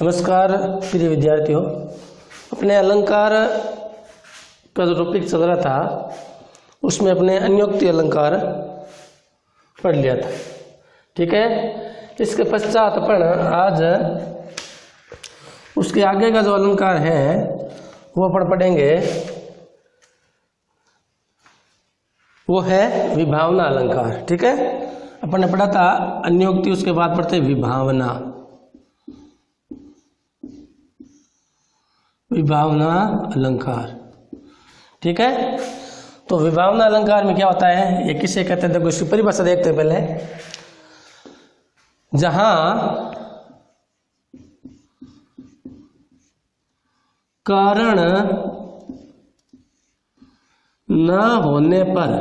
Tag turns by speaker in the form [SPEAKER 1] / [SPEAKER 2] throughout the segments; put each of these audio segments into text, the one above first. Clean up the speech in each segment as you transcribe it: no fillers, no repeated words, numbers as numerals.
[SPEAKER 1] नमस्कार प्रिय विद्यार्थियों, अपने अलंकार का जो टॉपिक चल रहा था उसमें अपने अन्योक्ति अलंकार पढ़ लिया था। ठीक है, इसके पश्चात अपन आज उसके आगे का जो अलंकार है वो अपन पढ़ेंगे, वो है विभावना अलंकार। ठीक है, अपन ने पढ़ा था अन्योक्ति, उसके बाद पढ़ते विभावना। विभावना अलंकार, ठीक है। तो विभावना अलंकार में क्या होता है, ये किसे कहते हैं, देखो इसकी परिभाषा देखते हैं पहले। जहां कारण न होने पर,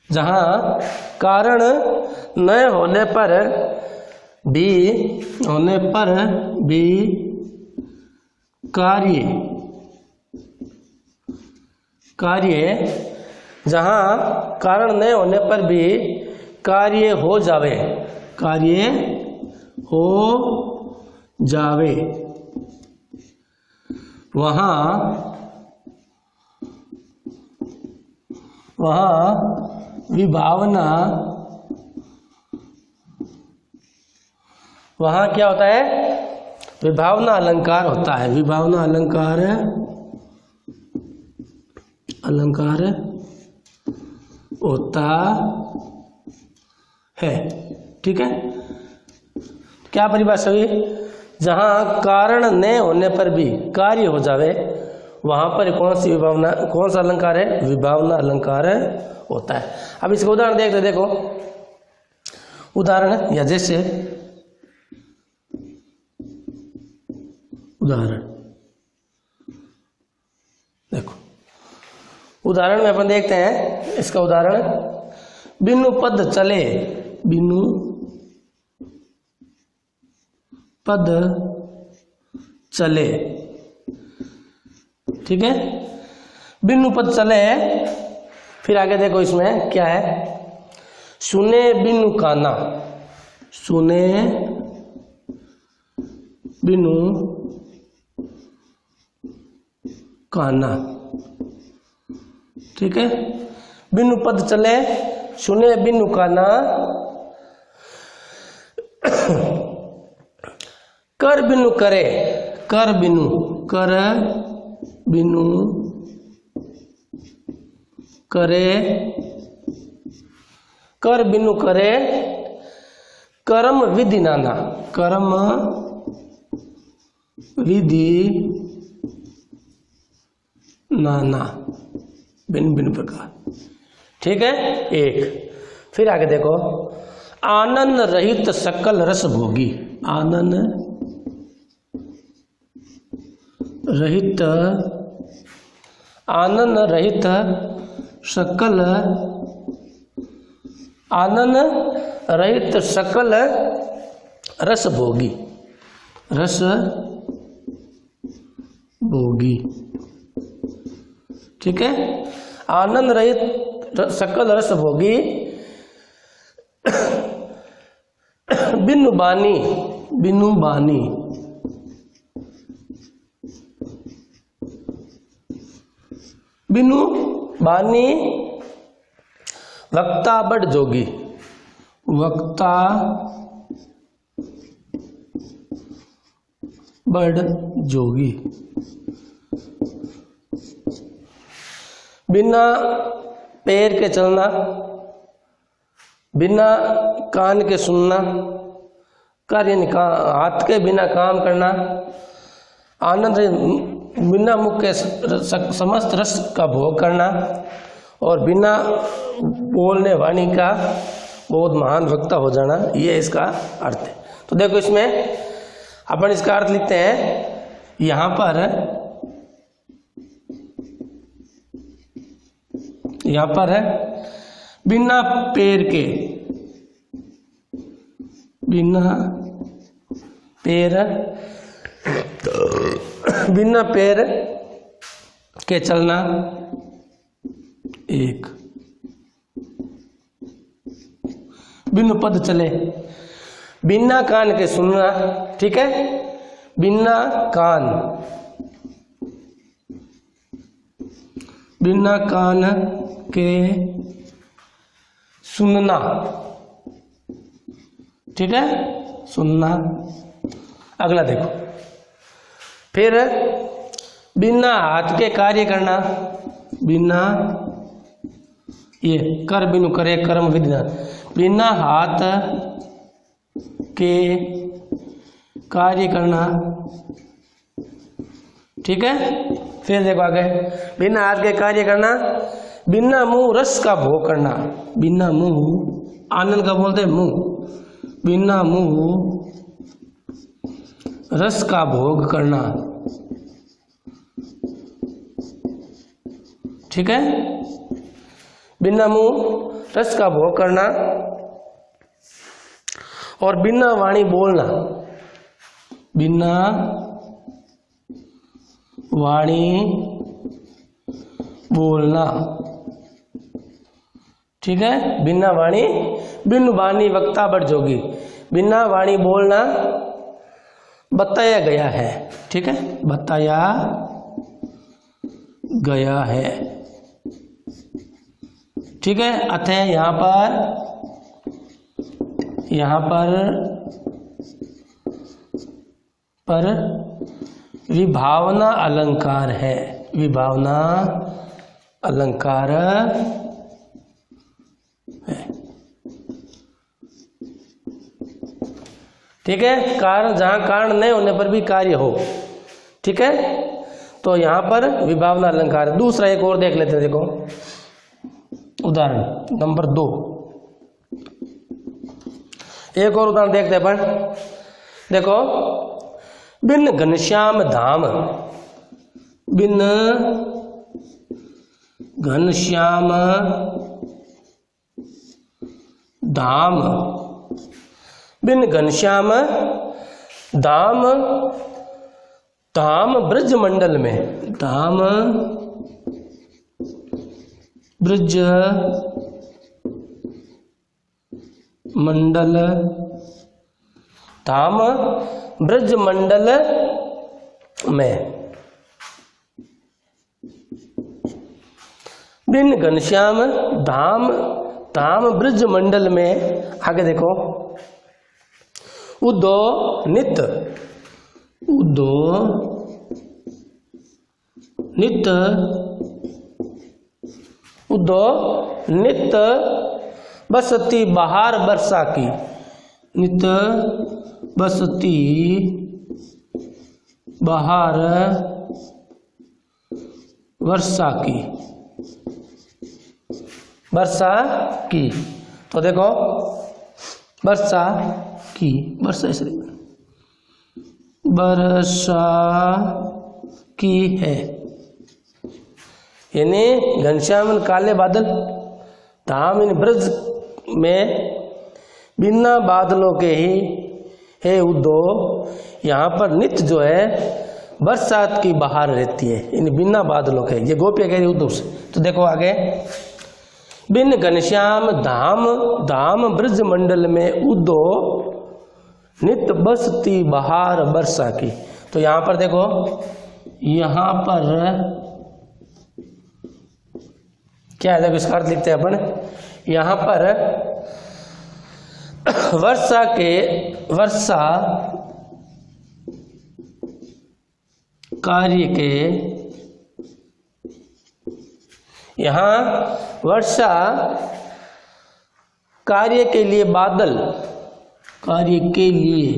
[SPEAKER 1] जहां कारण न होने पर भी कार्य जहां कारण न होने पर भी कार्य हो जावे, वहां विभावना, वहां क्या होता है, विभावना अलंकार होता है। विभावना अलंकार होता है। ठीक है, क्या परिभाषा हुई, जहां कारण न होने पर भी कार्य हो जावे, वहां पर कौन सी विभावना, कौन सा अलंकार है, विभावना अलंकार होता है। अब इसका उदाहरण देखते, देखो उदाहरण, या जैसे उदाहरण देखो, उदाहरण में अपन देखते हैं इसका उदाहरण, बिनु पद चले, बिनु पद चले। ठीक है, बिनु पद चले। फिर आगे देखो इसमें क्या है, सुने बिनु काना, सुने बिनु काना। ठीक है, बिनु पद चले, सुने बिनु काना, कर बिनु करे, कर बिनु करे, कर बिनु करे, कर्म विधि नाना, कर्म विधि नाना, भिन्न भिन्न प्रकार। ठीक है, एक। फिर आगे देखो, आनंद रहित सकल रस भोगी, आनंद रहित, आनंद रहित सकल, आनंद रहित सकल रस भोगी, रस भोगी। ठीक है, आनंद रहित सकल रस भोगी, बिनु बानी, बिनु बानी, बिनु बानी, वक्ता बड़ जोगी, वक्ता बड़ जोगी, बिना पैर के चलना, बिना कान के सुनना, कार्य हाथ के बिना काम करना, आनंद बिना मुख के समस्त रस का भोग करना, और बिना बोलने वाणी का बहुत महान वक्ता हो जाना, ये इसका अर्थ है। तो देखो इसमें अपन इसका अर्थ लिखते हैं, यहाँ पर है बिना पैर के, बिना पैर के चलना, एक। बिनु पद चले, बिना कान के सुनना, ठीक है, बिना कान के सुनना, ठीक है, सुनना। अगला देखो, फिर बिना हाथ के कार्य करना, बिना, ये कर बिनु करे कर्म विधिना, बिना हाथ के कार्य करना, ठीक है। फिर देखो आगे, बिना हाथ के कार्य करना, बिना मुंह रस का भोग करना, बिना मुंह आनंद का बोलते हैं मुंह, बिना मुंह रस का भोग करना, ठीक है, बिना मुंह रस का भोग करना। और बिना वाणी बोलना, बिना वाणी बोलना, ठीक है, बिना वाणी, बिन वाणी वक्ता बढ़ जोगी, बिना वाणी बोलना बताया गया है, ठीक है, बताया गया है, ठीक है। अतः यहाँ पर विभावना अलंकार है, विभावना अलंकार है, ठीक है। कारण, जहां कारण नहीं होने पर भी कार्य हो, ठीक है, तो यहां पर विभावना अलंकार। दूसरा एक और देख लेते हैं, देखो उदाहरण नंबर 2, एक और उदाहरण देखते हैं अपन। देखो, बिन घनश्याम धाम, बिन घनश्याम धाम, बिन घनश्याम धाम, धाम ब्रज मंडल में, धाम ब्रज मंडल, धाम ब्रज मंडल में, बिन घनश्याम धाम, धाम ब्रज मंडल में। आगे देखो, उदो नित, उदो नित, उदो नित बसती बहार वर्षा की, नित बसती बहार वर्षा की, वर्षा की। तो देखो, वर्षा की, वर्षा ऐसे, वर्षा की है, यानी घनश्याम काले बादल, धाम इन ब्रज में बिना बादलों के ही है उदो, यहाँ पर नित्य जो है बरसात की बहार रहती है, इन बिना बादलों के, ये गोपियाँ कह रही उद्धव से। तो देखो आगे, बिन घनश्याम धाम, धाम ब्रज मंडल में उदो नित्य बसती बहार वर्षा की। तो यहाँ पर देखो, यहाँ पर क्या है, देखो इसका अर्थ लिखते हैं अपन। यहाँ पर वर्षा के, वर्षा कार्य के, यहाँ वर्षा कार्य के लिए बादल, कार्य के लिए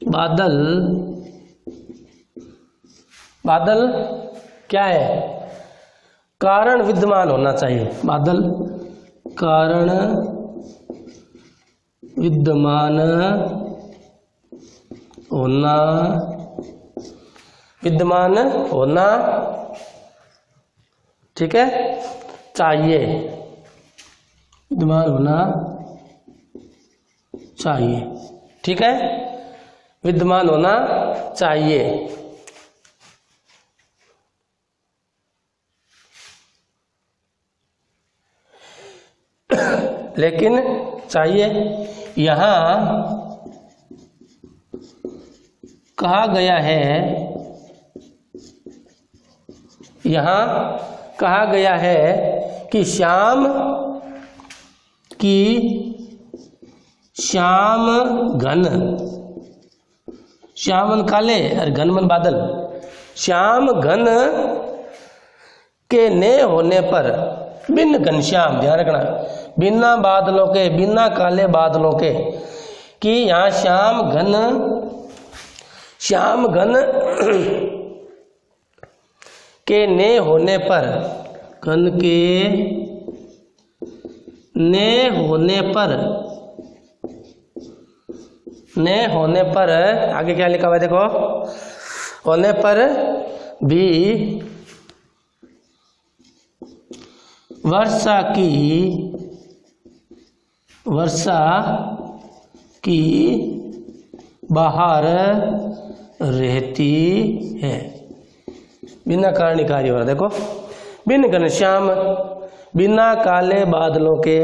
[SPEAKER 1] बादल, बादल क्या है, कारण विद्यमान होना चाहिए, बादल कारण विद्यमान होना, विद्यमान होना, ठीक है, चाहिए, विद्यमान होना चाहिए, ठीक है, विद्यमान होना चाहिए। लेकिन चाहिए, यहाँ कहा गया है, यहाँ कहा गया है कि श्याम घन, श्याम मन काले और घन मन बादल, श्याम घन के ने होने पर बिन घनश्याम, ध्यान रखना, बिना बादलों के, बिना काले बादलों के, कि यहाँ श्याम घन के ने होने पर, घन के ने होने पर आगे क्या लिखा हुआ है देखो, होने पर भी वर्षा की बहार रहती है। बिना कारण कार्य हो रहा, देखो, बिन घनश्याम, बिना काले बादलों के,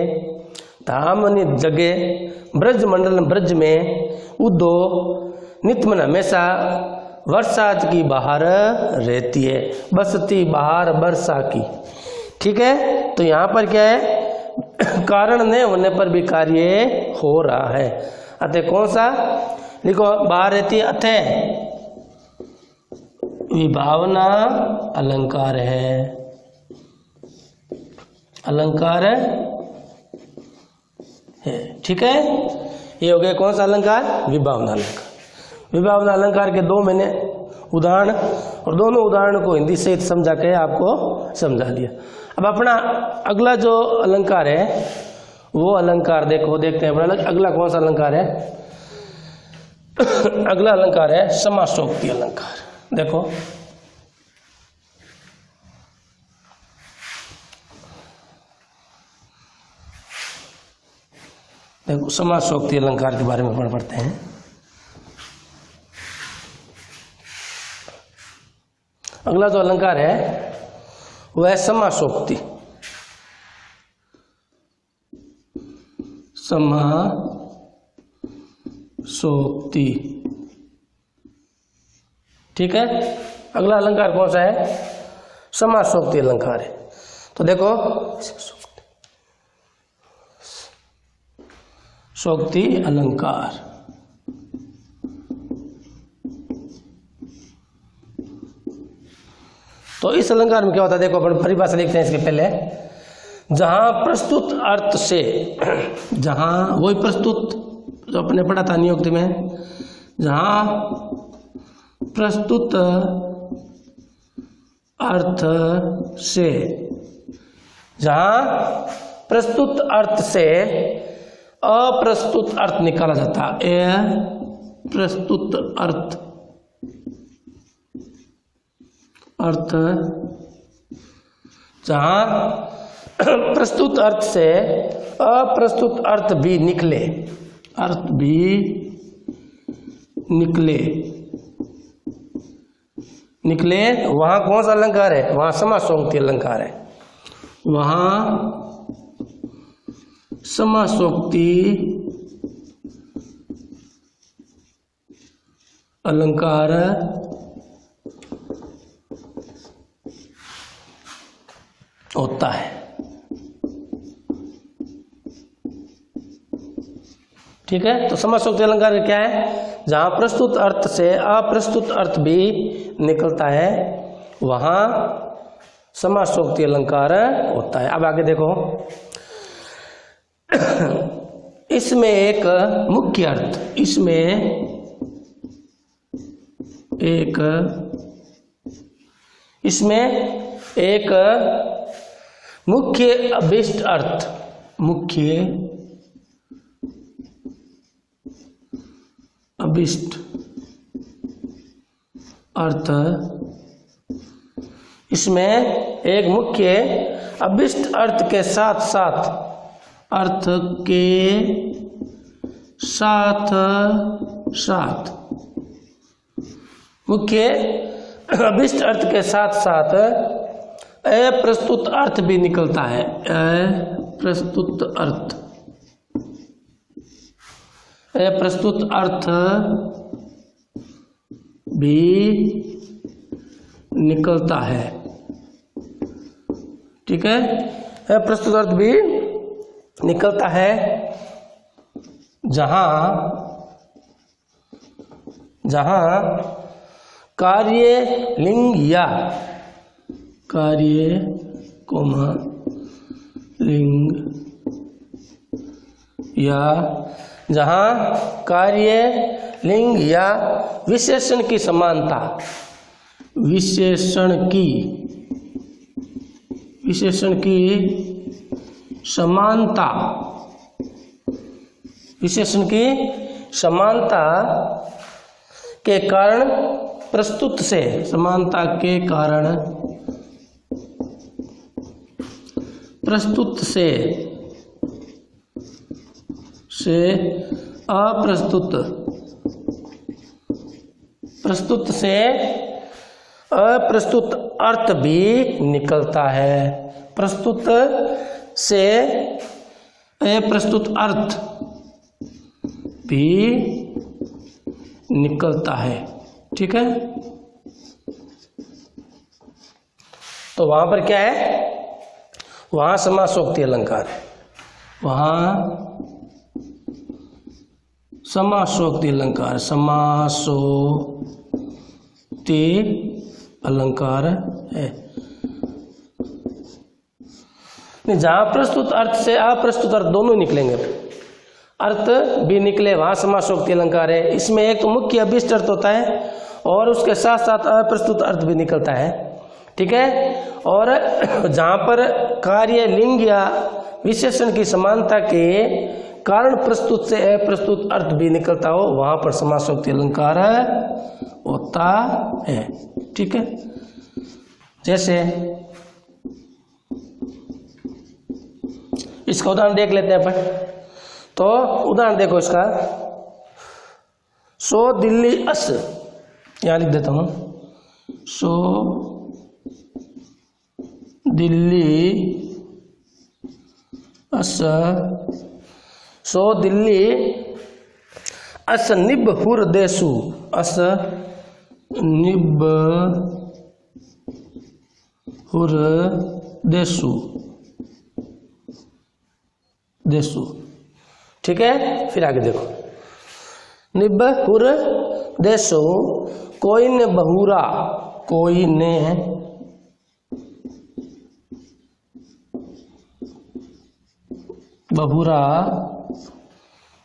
[SPEAKER 1] धामनि जगे ब्रज मंडल, ब्रज में उदो नित्यमन हमेशा वर्षा की बहार रहती है, बसती बहार वर्षा की। ठीक है, तो यहाँ पर क्या है, कारण नहीं होने पर भी कार्य हो रहा है। अतः कौन सा लिखो, बाहर रहती है, अतः विभावना अलंकार है, अलंकार है। ठीक है, ये हो गया कौन सा अलंकार, विभावना अलंकार। विभावना अलंकार के दो मैंने उदाहरण, और दोनों उदाहरण को हिंदी सहित समझा के आपको समझा दिया। अब अपना अगला जो अलंकार है वो अलंकार देखते हैं अपना अगला कौन सा अलंकार है। अगला अलंकार है समासोक्ति अलंकार। देखो, समासोक्ति अलंकार के बारे में पढ़ते हैं। अगला जो अलंकार है वह समासोक्ति, समासोक्ति। ठीक है, अगला अलंकार कौन सा है, समासोक्ति अलंकार है। तो देखो, सोक्ति अलंकार, तो इस अलंकार में क्या होता है, देखो अपन परिभाषा लिखते हैं इसके पहले। जहां प्रस्तुत अर्थ से, जहां वही प्रस्तुत जो अपने पढ़ा था नियुक्ति में, जहां प्रस्तुत अर्थ से, जहां प्रस्तुत अर्थ से अप्रस्तुत अर्थ निकाला जाता है, प्रस्तुत अर्थ जहां प्रस्तुत अर्थ से अप्रस्तुत अर्थ भी निकले, अर्थ भी निकले, वहां कौन सा अलंकार है, वहां समासोक्ति अलंकार है, वहां समासोक्ति अलंकार होता है। ठीक है, तो समासोक्ति अलंकार क्या है, जहां प्रस्तुत अर्थ से अप्रस्तुत अर्थ भी निकलता है, वहां समासोक्ति अलंकार होता है। अब आगे देखो, इसमें एक मुख्य अर्थ, इसमें एक मुख्य अभिष्ट अर्थ, मुख्य अभिष्ट अर्थ, इसमें एक मुख्य अभिष्ट अर्थ के साथ साथ मुख्य अभिष्ट अर्थ के साथ अप्रस्तुत अर्थ भी निकलता है, अप्रस्तुत अर्थ अप्रस्तुत अर्थ भी निकलता है। ठीक है, अप्रस्तुत अर्थ भी निकलता है जहां कार्य लिंग या कार्य कोमा लिंग या जहां कार्य लिंग या विशेषण की समानता विशेषण की समानता के कारण प्रस्तुत से अप्रस्तुत अर्थ भी निकलता है। प्रस्तुत से अप्रस्तुत अर्थ भी निकलता है। ठीक है, तो वहां पर क्या है, वहां समासोक्ति अलंकार है, वहां समासोक्ति अलंकार है। जहां प्रस्तुत अर्थ से अप्रस्तुत अर्थ दोनों निकलेंगे, अर्थ भी निकले, वहां समासोक्ति अलंकार है। इसमें एक तो मुख्य अभिष्ट अर्थ होता है और उसके साथ साथ अप्रस्तुत अर्थ भी निकलता है। ठीक है, और जहां पर कार्य लिंग या विशेषण की समानता के कारण प्रस्तुत से अप्रस्तुत अर्थ भी निकलता हो, वहां पर समासोक्ति अलंकार होता है। ठीक है, जैसे इसका उदाहरण देख लेते हैं अपन। तो उदाहरण देखो इसका, सो दिल्ली अस, यहां लिख देता हूं, सो दिल्ली अस, सो दिल्ली अस निबहुर देसु, अस निबहुर देसु। ठीक है, फिर आगे देखो, निबहुर देसु, कोई ने बहुरा, कोई ने बहुरा,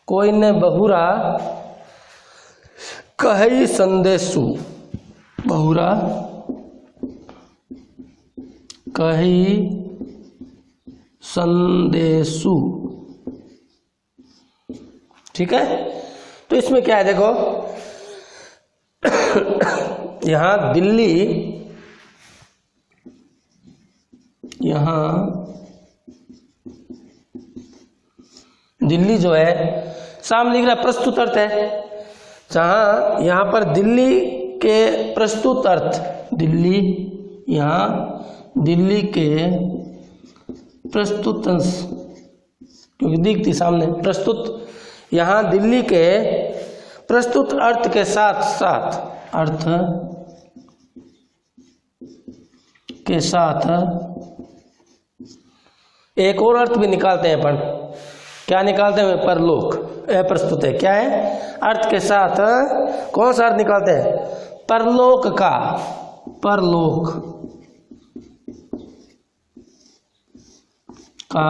[SPEAKER 1] कोई ने बहुरा कही संदेशु, बहुरा कही संदेशु। ठीक है, तो इसमें क्या है देखो, यहां दिल्ली, दिल्ली जो है सामने लिख रहा प्रस्तुत अर्थ है, जहां यहां पर दिल्ली के प्रस्तुत अर्थ, दिल्ली, यहां दिल्ली के प्रस्तुत अंश, क्योंकि दिखती सामने प्रस्तुत, यहां दिल्ली के प्रस्तुत अर्थ के साथ एक और अर्थ भी निकालते हैं अपन। क्या निकालते हैं, परलोक, अप्रस्तुत है, क्या है, अर्थ के साथ कौन सा अर्थ निकालते हैं, परलोक का, परलोक का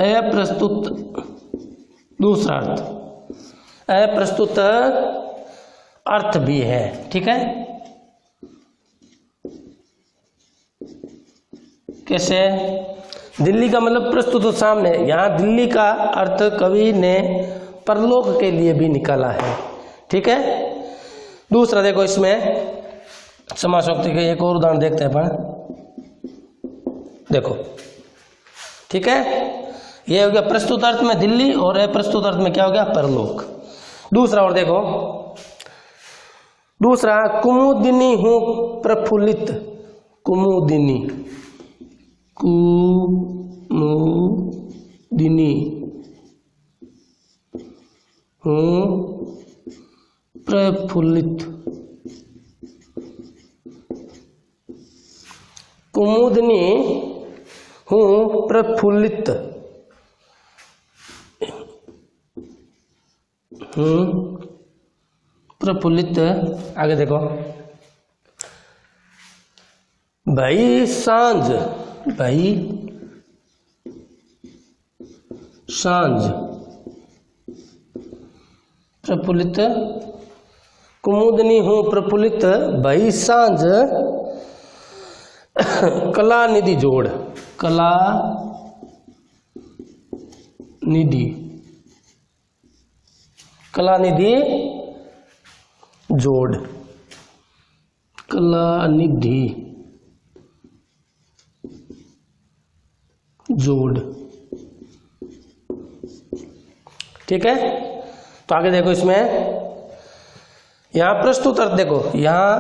[SPEAKER 1] अप्रस्तुत दूसरा अर्थ, अप्रस्तुत अर्थ भी है। ठीक है, कैसे, दिल्ली का मतलब प्रस्तुत सामने, यहां दिल्ली का अर्थ कवि ने परलोक के लिए भी निकाला है। ठीक है, दूसरा देखो, इसमें समासोक्ति के एक और उदाहरण देखते हैं अपन, देखो। ठीक है, ये हो गया प्रस्तुत अर्थ में दिल्ली और अप्रस्तुत अर्थ में क्या हो गया, परलोक। दूसरा और देखो, दूसरा, कुमुदिनी हूं प्रफुल्लित, कुमुदिनी, कुमुदिनी हूँ प्रफुल्लित। कुमुदनी हूँ प्रफुल्लित। प्रफुल्लित। आगे देखो, भाई सांझ, भाई सांझ प्रफुल्लित। कुमुदनी हूँ प्रफुल्लित, भाई सांझ कला निधि जोड़। कला निधि, कला निधि जोड़। कला निधि जोड़। ठीक है। तो आगे देखो, इसमें यहां प्रस्तुत अर्थ देखो, यहां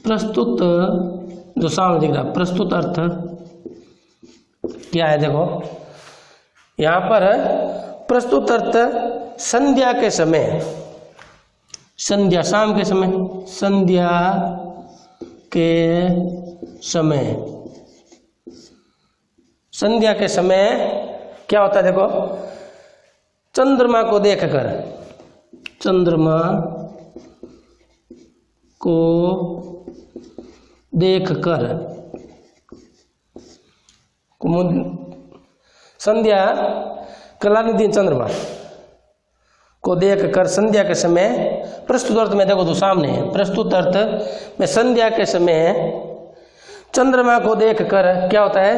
[SPEAKER 1] प्रस्तुत जो सामने दिख रहा प्रस्तुत अर्थ क्या है, देखो यहां पर प्रस्तुत अर्थ संध्या के समय, संध्या शाम के समय, संध्या के समय, संध्या के समय क्या होता है, देखो चंद्रमा को देखकर, चंद्रमा को देखकर, संध्या कलानिधि चंद्रमा को देखकर संध्या के समय, प्रस्तुत अर्थ में देखो तो सामने है, प्रस्तुत अर्थ में संध्या के समय चंद्रमा को देखकर क्या होता है,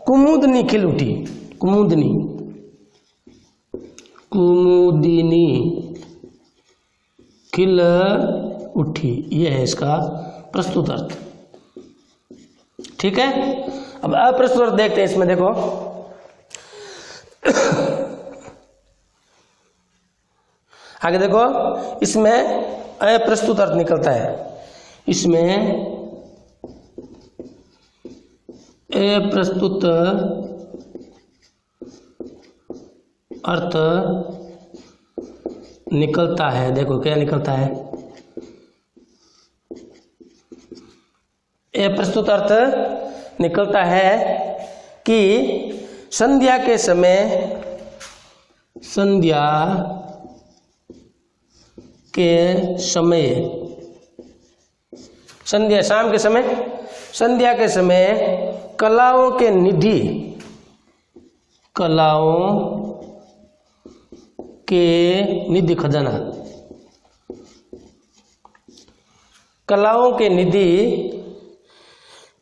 [SPEAKER 1] कुमुदनी खिल उठी। कुमुदनी, कुमुदिनी खिल उठी, यह है इसका प्रस्तुत अर्थ। ठीक है। अब अप्रस्तुत अर्थ देखते हैं। इसमें देखो आगे देखो, इसमें अप्रस्तुत अर्थ निकलता है, इसमें अप्रस्तुत अर्थ निकलता है। देखो क्या निकलता है, अप्रस्तुत अर्थ निकलता है कि संध्या के समय, संध्या के समय, संध्या शाम के समय, संध्या के समय कलाओं के निधि, कलाओं के निधि खजाना, कलाओं के निधि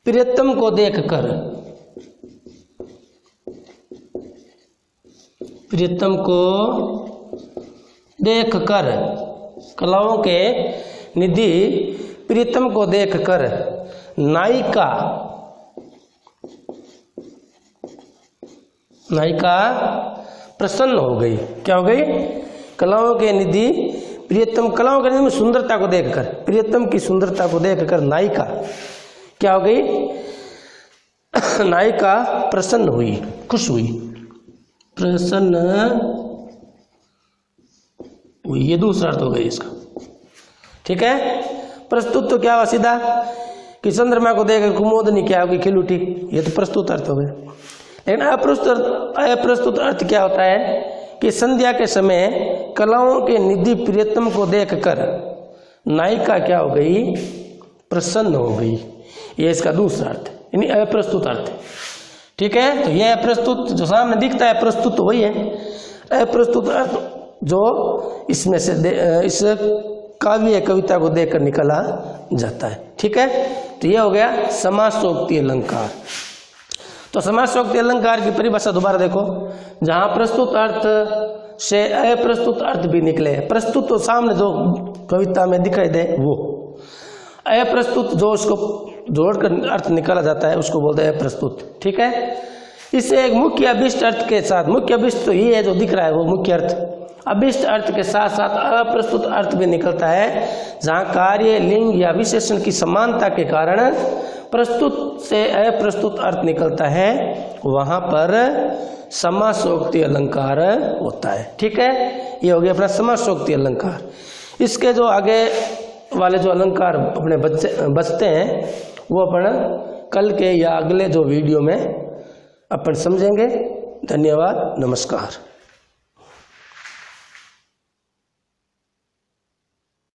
[SPEAKER 1] प्रियतम को देखकर, प्रियतम को देखकर, कलाओं के निधि प्रियतम को देखकर नायिका, नायिका प्रसन्न हो गई। क्या हो गई, कलाओं के निधि प्रियतम, कलाओं के निधि में सुंदरता को देखकर, प्रियतम की सुंदरता को देखकर नायिका क्या हो गई, नायिका प्रसन्न हुई, खुश हुई, प्रसन्न हुई। ये दूसरा अर्थ हो गया इसका। ठीक है। प्रस्तुत तो क्या हुआ सीधा कि चंद्रमा को देखकर कुमुदनी क्या होगी, खिल उठी, ये तो प्रस्तुत अर्थ हो गया। लेकिन अप्रस्तुत अर्थ क्या होता है कि संध्या के समय कलाओं के निधि प्रियतम को देखकर नायिका क्या हो गई, प्रसन्न हो गई। ये इसका दूसरा अर्थ, यानी अप्रस्तुत अर्थ। ठीक है। तो यह अप्रस्तुत जो सामने दिखता है प्रस्तुत तो वही है, अप्रस्तुत अर्थ जो इसमें से इस काव्य कविता को देखकर निकला जाता है। ठीक है। तो यह हो गया समासोक्ति अलंकार। तो समासोक्ति अलंकार की परिभाषा दोबारा देखो, जहां प्रस्तुत अर्थ से अप्रस्तुत अर्थ भी निकले। प्रस्तुत तो सामने जो कविता में दिखाई दे वो, अप्रस्तुत जो उसको जोड़कर अर्थ निकाला जाता है उसको बोलते हैं अप्रस्तुत। ठीक है। इससे एक मुख्य अभिष्ट अर्थ के साथ, मुख्य अभिष्ट तो ये है जो दिख रहा है वो मुख्य अर्थ, अभिष्ट अर्थ के साथ साथ अप्रस्तुत अर्थ भी निकलता है, जहाँ कार्य, लिंग या विशेषण की समानता के कारण प्रस्तुत से अप्रस्तुत अर्थ निकलता है, वहाँ पर समासोक्ति अलंकार होता है। ठीक है, ये हो गया अपना समासोक्ति अलंकार। इसके जो आगे वाले जो अलंकार अपने बचते हैं वो अपन कल के या अगले जो वीडियो में अपन समझेंगे। धन्यवाद, नमस्कार।